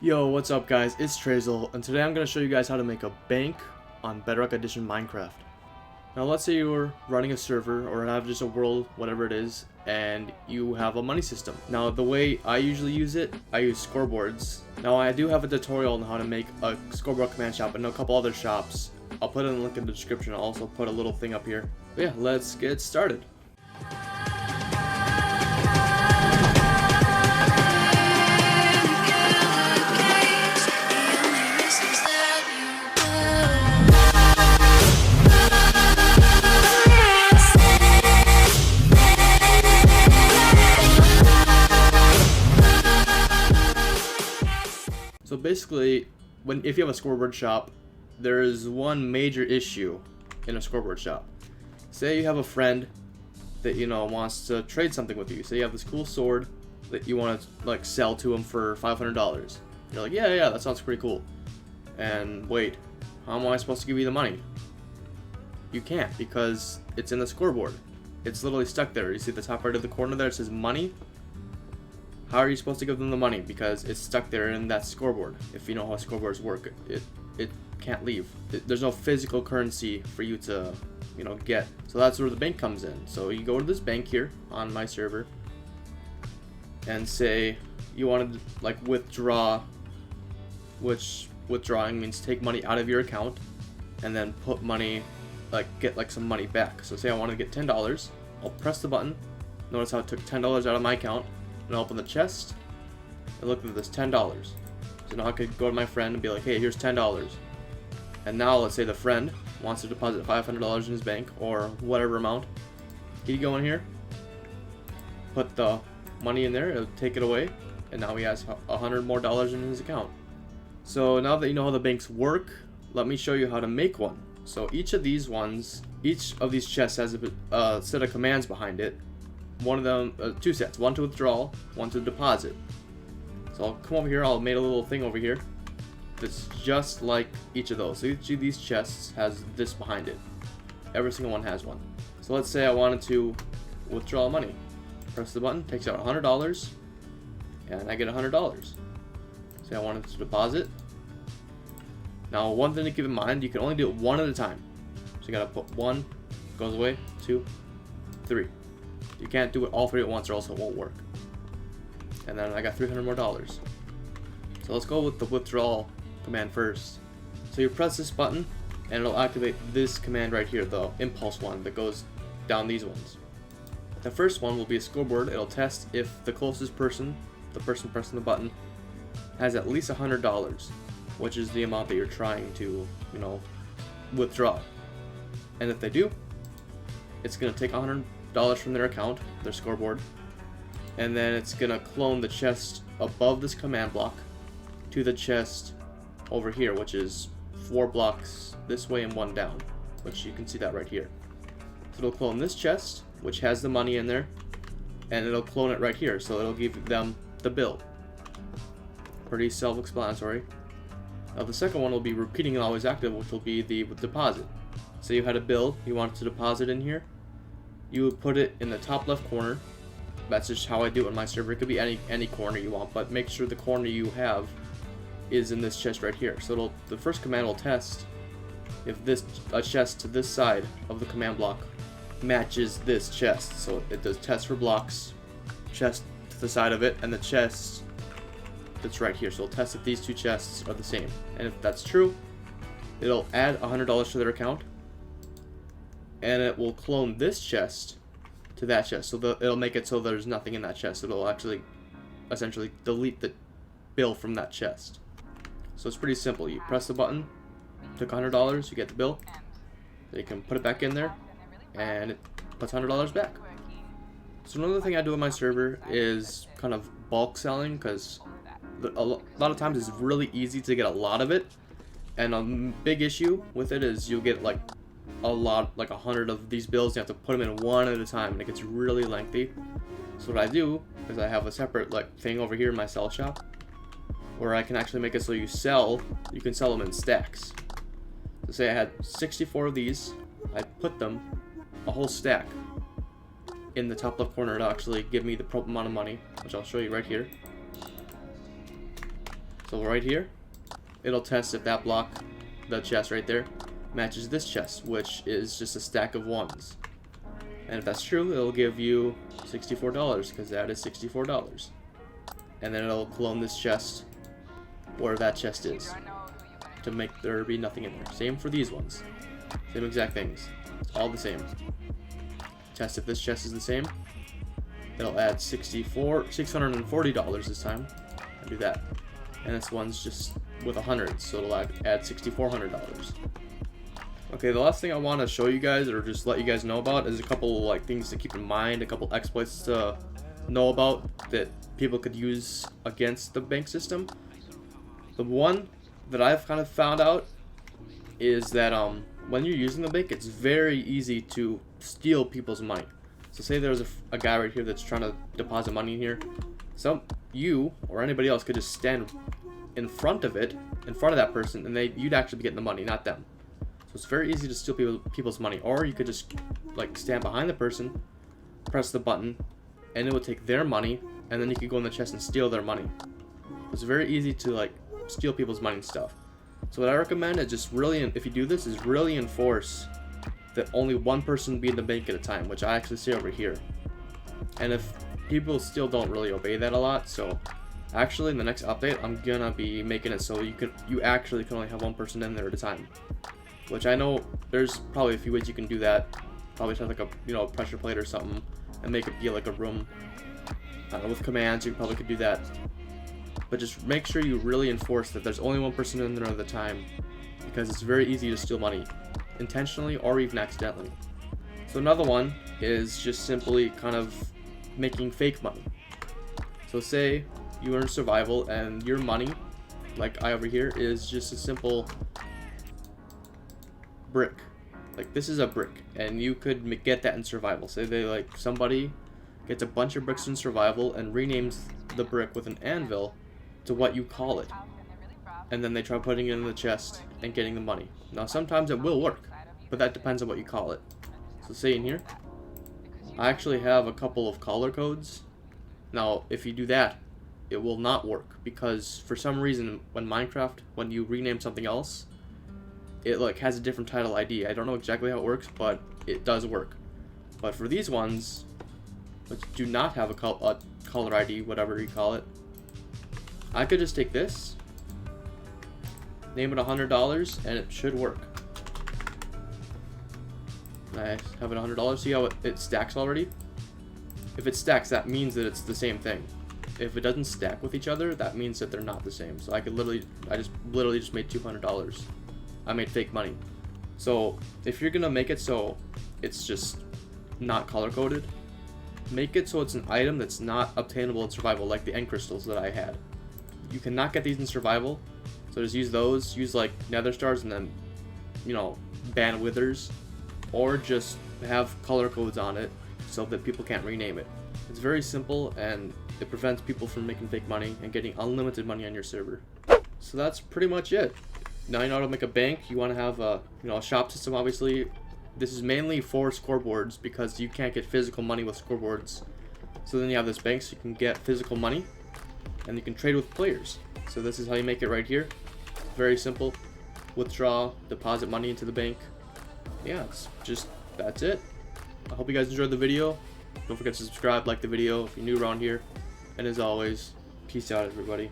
Yo, what's up guys, it's Traizel, and today I'm going to show you guys how to make a bank on Bedrock Edition Minecraft. Now let's say you're running a server, or have just a world, whatever it is, and you have a money system. Now the way I usually use it, I use scoreboards. Now I do have a tutorial on how to make a scoreboard command shop and a couple other shops. I'll put in a link in the description. I'll also put a little thing up here. But yeah, let's get started. So basically, if you have a scoreboard shop, there is one major issue in a scoreboard shop. Say you have a friend that wants to trade something with you. Say you have this cool sword that you want to sell to him for $500. You're like, yeah, that sounds pretty cool. And wait, how am I supposed to give you the money? You can't, because it's in the scoreboard. It's literally stuck there. You see the top right of the corner there, it says money. How are you supposed to give them the money? Because it's stuck there in that scoreboard. If you know how scoreboards work, it can't leave. There's no physical currency for you to, get. So that's where the bank comes in. So you go to this bank here on my server, and say you want to withdraw, which withdrawing means take money out of your account, and then put money, get some money back. So say I want to get $10. I'll press the button. Notice how it took $10 out of my account. And open the chest and look at this $10. So now I could go to my friend and be like, hey, here's $10. And now let's say the friend wants to deposit $500 in his bank or whatever amount. He'd go in here, put the money in there, it'll take it away, and now he has $100 more in his account. So now that you know how the banks work, let me show you how to make one. So each of these chests has a set of commands behind it. One of them, two sets, one to withdraw, one to deposit. So I'll come over here, I'll make a little thing over here that's just like each of those. So each of these chests has this behind it. Every single one has one. So let's say I wanted to withdraw money. Press the button, takes out $100, and I get $100. Say I wanted to deposit. Now one thing to keep in mind, you can only do it one at a time. So you gotta put one, goes away, 2, 3. You can't do it all three at once or else it won't work. And then I got $300 more. So let's go with the withdrawal command first. So you press this button and it'll activate this command right here, the impulse one that goes down these ones. The first one will be a scoreboard. It'll test if the closest person, the person pressing the button, has at least $100, which is the amount that you're trying to, withdraw. And if they do, it's gonna take $100 from their account, their scoreboard, and then it's gonna clone the chest above this command block to the chest over here, which is 4 blocks this way and 1 down, which you can see that right here. So it'll clone this chest, which has the money in there, and it'll clone it right here, so it'll give them the bill. Pretty self-explanatory. Now the second one will be repeating and always active, which will be the deposit. So you had a bill you wanted to deposit in here. You would put it in the top left corner. That's just how I do it on my server. It could be any corner you want, but make sure the corner you have is in this chest right here. So the first command will test if a chest to this side of the command block matches this chest. So it does test for blocks, chest to the side of it, and the chest that's right here. So it'll test if these two chests are the same. And if that's true, it'll add $100 to their account. And it will clone this chest to that chest. So it'll make it so there's nothing in that chest. It'll actually essentially delete the bill from that chest. So it's pretty simple. You press the button, took $100, you get the bill. Then you can put it back in there, and it puts $100 back. So another thing I do on my server is kind of bulk selling, because a lot of times it's really easy to get a lot of it. And a big issue with it is you'll get a lot, 100 of these bills. You have to put them in one at a time, and it gets really lengthy. So what I do is I have a separate thing over here in my sell shop, where I can actually make it so you can sell them in stacks. So say I had 64 of these, I put them a whole stack in the top left corner to actually give me the proper amount of money, which I'll show you right here. So right here, it'll test if that block, the chest right there, matches this chest, which is just a stack of 1s. And if that's true, it'll give you $64 because that is $64. And then it'll clone this chest where that chest is to make there be nothing in there. Same for these ones. Same exact things. It's all the same. Test if this chest is the same. It'll add $640 this time. I'll do that. And this one's just with 100, so it'll add $6,400. Okay, the last thing I want to show you guys, or just let you guys know about, is a couple like things to keep in mind, a couple exploits to know about that people could use against the bank system. The one that I've kind of found out is that when you're using the bank, it's very easy to steal people's money. So say there's a guy right here that's trying to deposit money in here. You or anybody else could just stand in front of it, in front of that person, and you'd actually be getting the money, not them. So it's very easy to steal people's money. Or you could just like stand behind the person, press the button, and it would take their money, and then you could go in the chest and steal their money. It's very easy to like steal people's money and stuff. So what I recommend is just really, if you do this, is really enforce that only one person be in the bank at a time, which I actually see over here. And if people still don't really obey that a lot, so actually in the next update I'm gonna be making it so you actually can only have one person in there at a time. Which I know there's probably a few ways you can do that. Probably have like a pressure plate or something and make it be like a room. I don't know, with commands you probably could do that. But just make sure you really enforce that there's only one person in there at a time, because it's very easy to steal money, intentionally or even accidentally. So another one is just simply kind of making fake money. So say you earn survival and your money, like I over here, is just a simple brick. Like this is a brick, and you could get that in survival. Say somebody gets a bunch of bricks in survival and renames the brick with an anvil to what you call it, and then they try putting it in the chest and getting the money. Now sometimes it will work, but that depends on what you call it. So say in here, I actually have a couple of color codes. Now if you do that, it will not work, because for some reason when you rename something else, it like has a different title ID. I don't know exactly how it works, but it does work. But for these ones which do not have a color ID, whatever you call it, I could just take this, name it $100, and it should work. I have it $100. See how it stacks already? If it stacks, that means that it's the same thing. If it doesn't stack with each other, that means that they're not the same. So I just literally made $200. I made fake money. So if you're gonna make it so it's just not color coded, make it so it's an item that's not obtainable in survival, like the end crystals that I had. You cannot get these in survival, so just use those. Use like nether stars and then ban withers, or just have color codes on it so that people can't rename it. It's very simple, and it prevents people from making fake money and getting unlimited money on your server. So that's pretty much it. Now you know how to make a bank. You want to have a a shop system. Obviously this is mainly for scoreboards because you can't get physical money with scoreboards. So then you have this bank so you can get physical money and you can trade with players. So this is how you make it right here. Very simple. Withdraw, deposit money into the bank. Yeah, that's it. I hope you guys enjoyed the video. Don't forget to subscribe, like the video if you're new around here. And as always, peace out everybody.